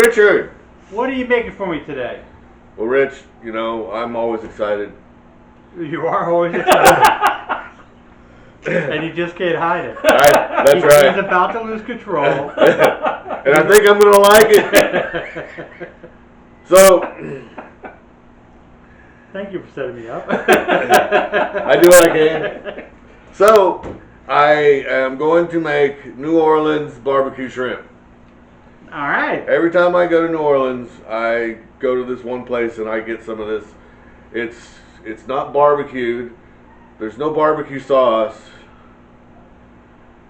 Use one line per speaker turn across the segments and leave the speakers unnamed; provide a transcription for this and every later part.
Richard!
What are you making for me today?
Well, Rich, you know, I'm always excited.
You are always excited. And you just can't hide it.
That's right.
He's about to lose control.
And I think I'm going to like it. So,
thank you for setting me up.
I do what I can. So, I am going to make New Orleans barbecue shrimp.
All right.
Every time I go to New Orleans, I go to this one place and I get some of this. It's not barbecued. There's no barbecue sauce.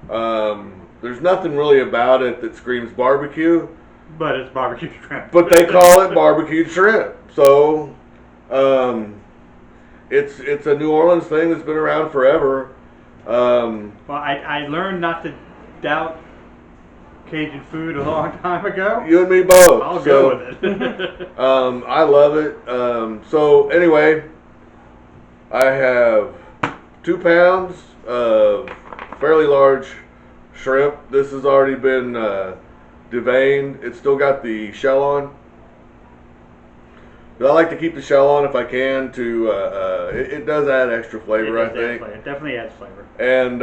There's nothing really about it that screams barbecue.
But it's barbecue shrimp.
But they call it barbecued shrimp. So, it's a New Orleans thing that's been around forever.
Well, I learned not to doubt Cajun food a long time ago.
You and me both.
I'll go with it.
I love it. So anyway, I have 2 pounds of fairly large shrimp. This has already been deveined. It's still got the shell on. But I like to keep the shell on if I can. It does add extra flavor, I think.
It definitely adds flavor.
And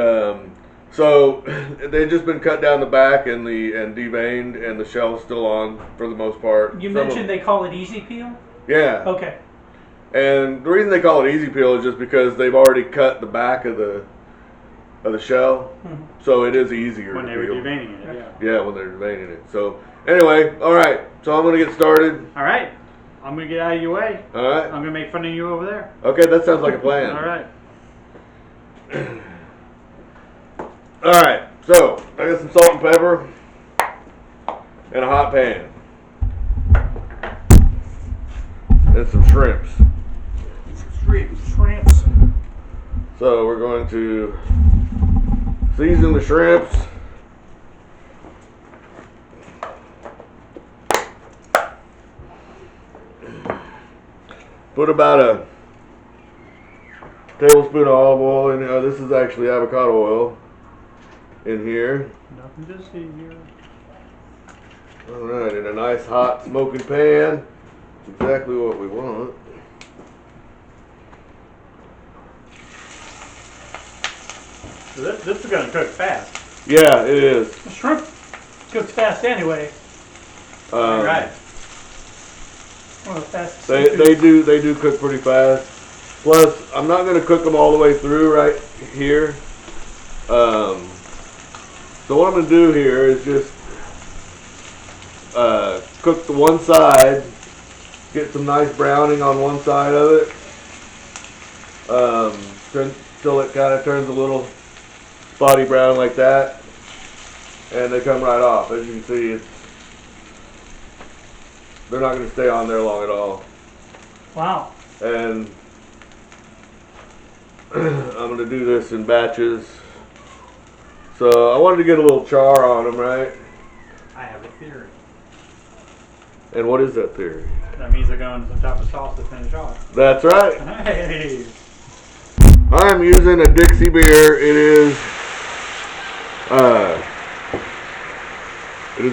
so they've just been cut down the back and deveined, and the shell's still on for the most part.
You mentioned they call it easy peel?
Yeah.
Okay.
And the reason they call it easy peel is just because they've already cut the back of the shell, so it is easier
when
to
they were
peel.
deveining it. Yeah.
Yeah, when they're deveining it. So anyway, all right. So I'm gonna get started.
All right. I'm gonna get out of your way.
All right.
I'm gonna make fun of you over there.
Okay, that sounds like a plan.
All right.
All right. So I got some salt and pepper in a hot pan, and some shrimps.
Shrimps.
So we're going to season the shrimps. Put about a tablespoon of olive oil in. This is actually avocado oil in here.
Nothing to see here.
All right, in a nice hot smoking pan. That's exactly what we want.
So this is gonna cook fast.
Yeah, it is.
The shrimp cooks fast anyway.
All right.
One of the fastest.
They do cook pretty fast. Plus, I'm not going to cook them all the way through right here. So what I'm going to do here is just cook the one side, get some nice browning on one side of it, until it kind of turns a little spotty brown like that, and they come right off. As you can see, they're not going to stay on there long at all.
Wow.
And I'm going to do this in batches. So I wanted to get a little char on them, right?
I have a theory.
And what is that theory?
That means they're going to some type of sauce to finish off.
That's right.
Hey.
I'm using a Dixie beer. It is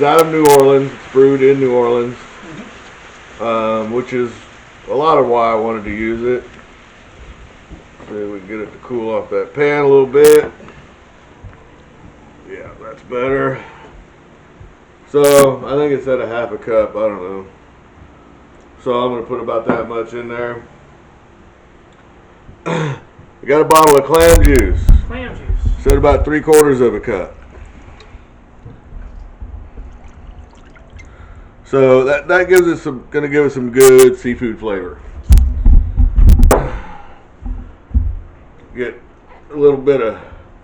out of New Orleans. It's brewed in New Orleans, which is a lot of why I wanted to use it. So we can get it to cool off that pan a little bit. Yeah, that's better. So I think it's at a half a cup. I don't know. So I'm going to put about that much in there. I got a bottle of clam juice.
Clam juice.
Said about 3/4 of a cup. So that gives us gonna give us some good seafood flavor. Get a little bit of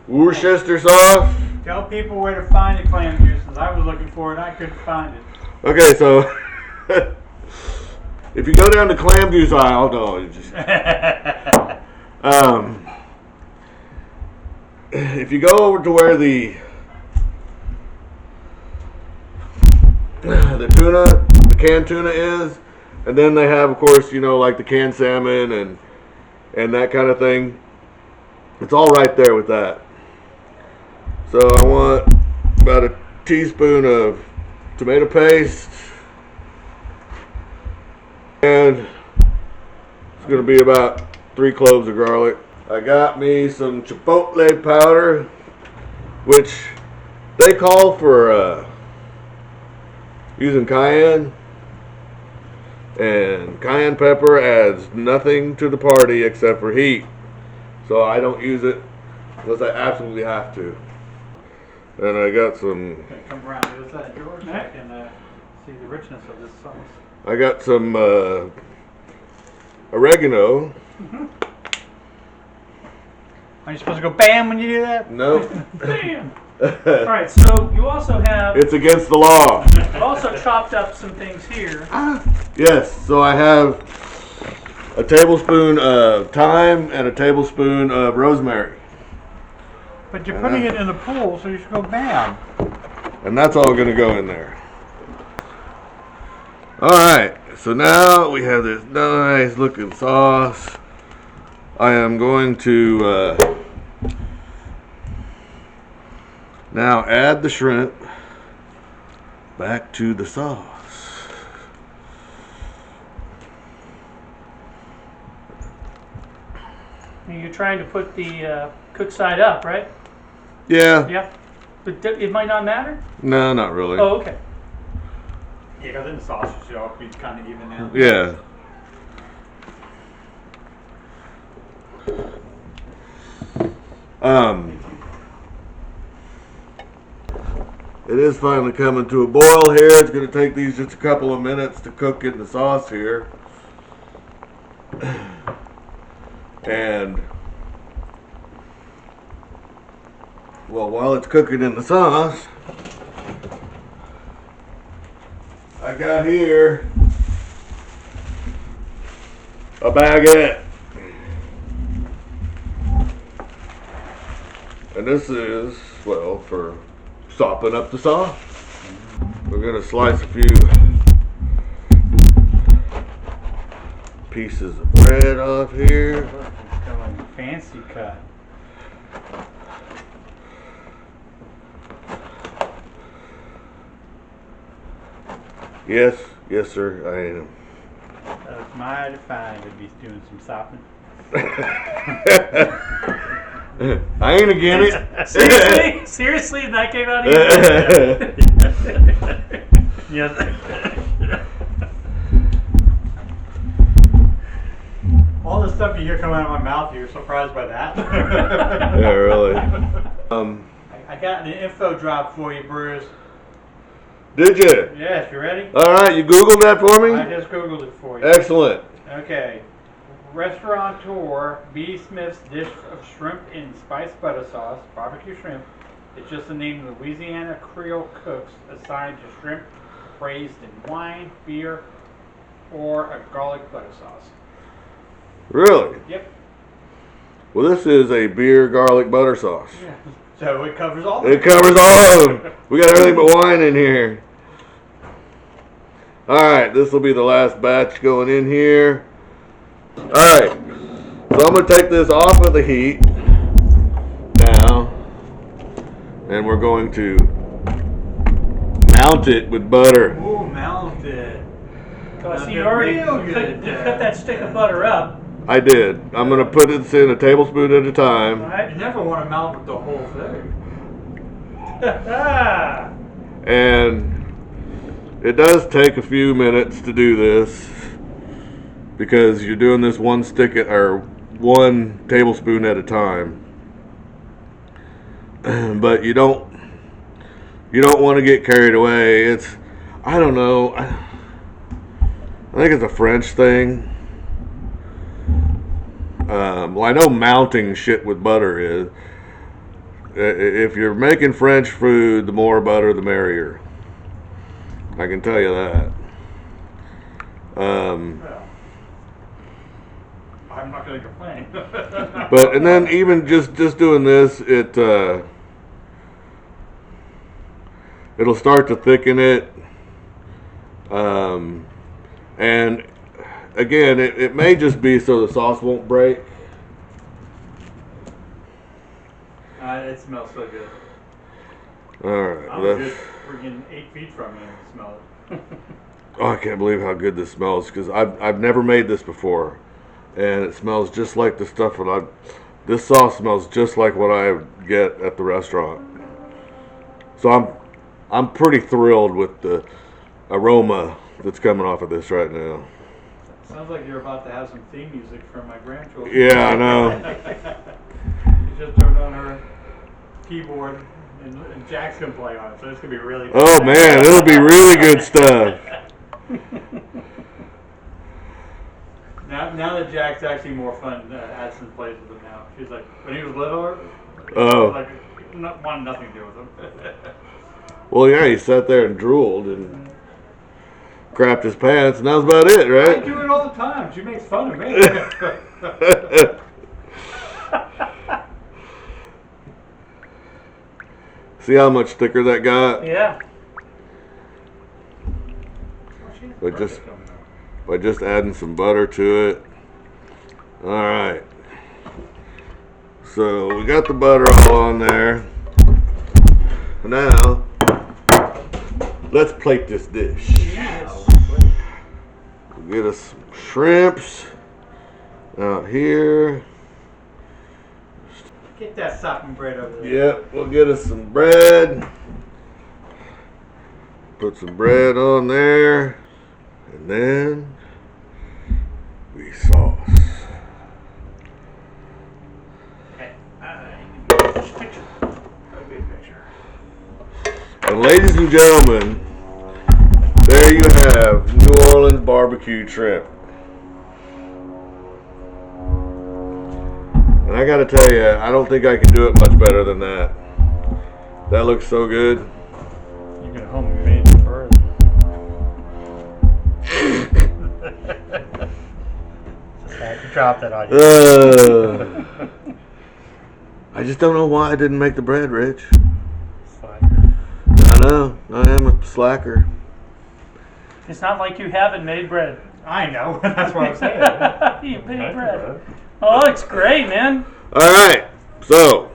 Worcestershire sauce.
Tell people where to find the clam juice, since I was looking for it, I couldn't find it.
Okay, so if you go down the clam juice aisle, no, you just if you go over to where the tuna, the canned tuna is, and then they have, of course, you know, like the canned salmon and that kind of thing. It's all right there with that. So I want about a teaspoon of tomato paste, And it's going to be about 3 cloves of garlic. I got me some chipotle powder, which they call for using cayenne. And cayenne pepper adds nothing to the party except for heat. So I don't use it unless I absolutely have to. And I got some...
Come around to the other side, George, so I can see the richness of this sauce.
I got some oregano.
Are you supposed to go bam when you do that?
Nope.
Bam! Alright, so you also have
It's against the law.
also chopped up some things here.
Yes, so I have a tablespoon of thyme and a tablespoon of rosemary.
But you're putting it in the pool, so you should go bam.
And that's all going to go in there. Alright, so now we have this nice looking sauce. I am going to now add the shrimp back to the sauce.
You're trying to put the cooked side up, right?
Yeah.
Yeah. But it might not matter?
No, not really.
Oh, okay.
Yeah, because in the sauce it should all be kind of even out.
Yeah. It is finally coming to a boil here. It's going to take these just a couple of minutes to cook in the sauce here. And, well, while it's cooking in the sauce, I got here a baguette. And this is, well, for sopping up the sauce. We're going to slice a few pieces of bread off here.
It's going fancy cut.
Yes, yes, sir, I am.
That's mighty fine to be doing some sopping.
I ain't again it.
Seriously? Seriously? That came out of you?
Yes. All the stuff you hear coming out of my mouth, you're surprised by that?
Yeah, really.
I got an info drop for you, Bruce.
Did you?
Yes, you ready?
All right, you Googled that for me?
I just Googled it for you.
Excellent.
Okay. Restaurateur B. Smith's dish of shrimp in spiced butter sauce, barbecue shrimp, is just the name of Louisiana Creole cooks assigned to shrimp braised in wine, beer, or a garlic butter sauce.
Really?
Yep.
Well, this is a beer garlic butter sauce.
Yeah. So it covers all.
It covers all of them. We got everything but wine in here. All right, this will be the last batch going in here. All right, so I'm gonna take this off of the heat now, and we're going to mount it with butter.
Ooh, melted.
So I see you already cut that stick of butter up.
I did. I'm gonna put this in a tablespoon at a time.
Right?
You never want to melt with the whole thing.
And it does take a few minutes to do this because you're doing this one tablespoon at a time. But you don't want to get carried away. I don't know. I think it's a French thing. Well, I know mounting shit with butter is. If you're making French food, the more butter, the merrier. I can tell you that.
Well, I'm not going to complain.
But and then even just doing this, it'll start to thicken it. And again, it may just be so the sauce won't break.
It smells so good.
All right.
I'm just freaking 8 feet from you and smell it.
Oh, I can't believe how good this smells because I've never made this before, and it smells just like the stuff that this sauce smells just like what I get at the restaurant. So I'm pretty thrilled with the aroma that's coming off of this right now.
Sounds like you're about to have some theme music from my grandchildren.
Yeah, I know.
She just turned on her keyboard, and Jack's gonna play on it, so it's gonna be really good.
Oh man, it'll be really good stuff.
Now that Jack's actually more fun, Addison plays with him now. She's like, when he was littler,
Oh.
like, wanted nothing to do with him.
Well, yeah, he sat there and drooled and crapped his pants, and that was about it,
I
right?
do it all the time. She makes fun of me.
See how much thicker that got?
Yeah.
By just adding some butter to it. All right. So we got the butter all on there. Now, let's plate this dish. We'll get us some shrimps out here.
Get that sopping bread over there.
Yep, we'll get us some bread. Put some bread on there. And then we sauce.
Okay.
And ladies and gentlemen, there you have New Orleans barbecue shrimp. And I gotta tell you, I don't think I can do it much better than that. That looks so good.
You can homemade bird. Just had to drop that on you.
I just don't know why I didn't make the bread, Rich.
Slacker.
I know, I am a slacker.
It's not like you haven't made bread.
I know. That's what I'm saying.
You made bread. Oh, it looks great, man.
All right, so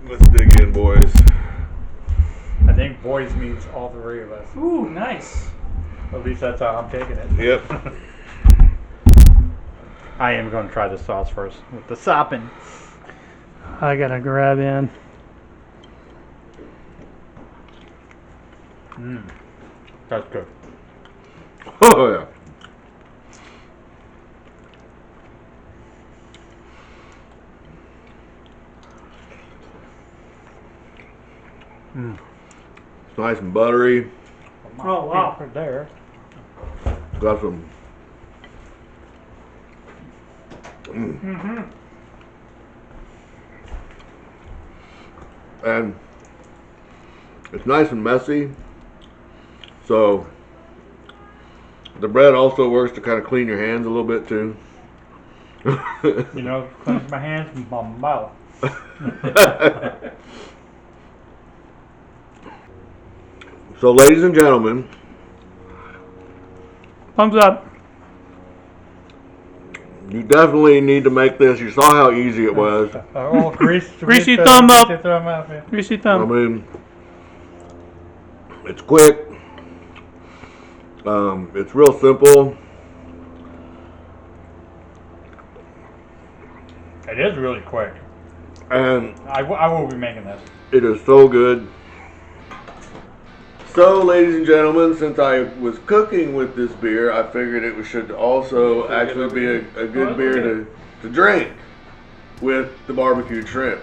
let's dig in, boys.
I think boys means all three of us.
Ooh, nice.
At least that's how I'm taking it.
Yep.
I am going to try the sauce first with the sopping.
I gotta grab in.
That's good.
Oh yeah. It's nice and buttery.
Oh, wow.
Right there.
Got some. And it's nice and messy. So the bread also works to kind of clean your hands a little bit too.
You know, cleanse my hands and my mouth.
So, ladies and gentlemen,
Thumbs up.
you definitely need to make this. You saw how easy it was.
Oh,
Greasy thumb up.
Greasy thumb up. Yeah.
Greasy
I
thumb.
mean, it's quick. It's real simple.
It is really quick.
And
I will be making this.
it is so good. So, ladies and gentlemen, since I was cooking with this beer, I figured it should also actually be a good beer to drink with the barbecued shrimp.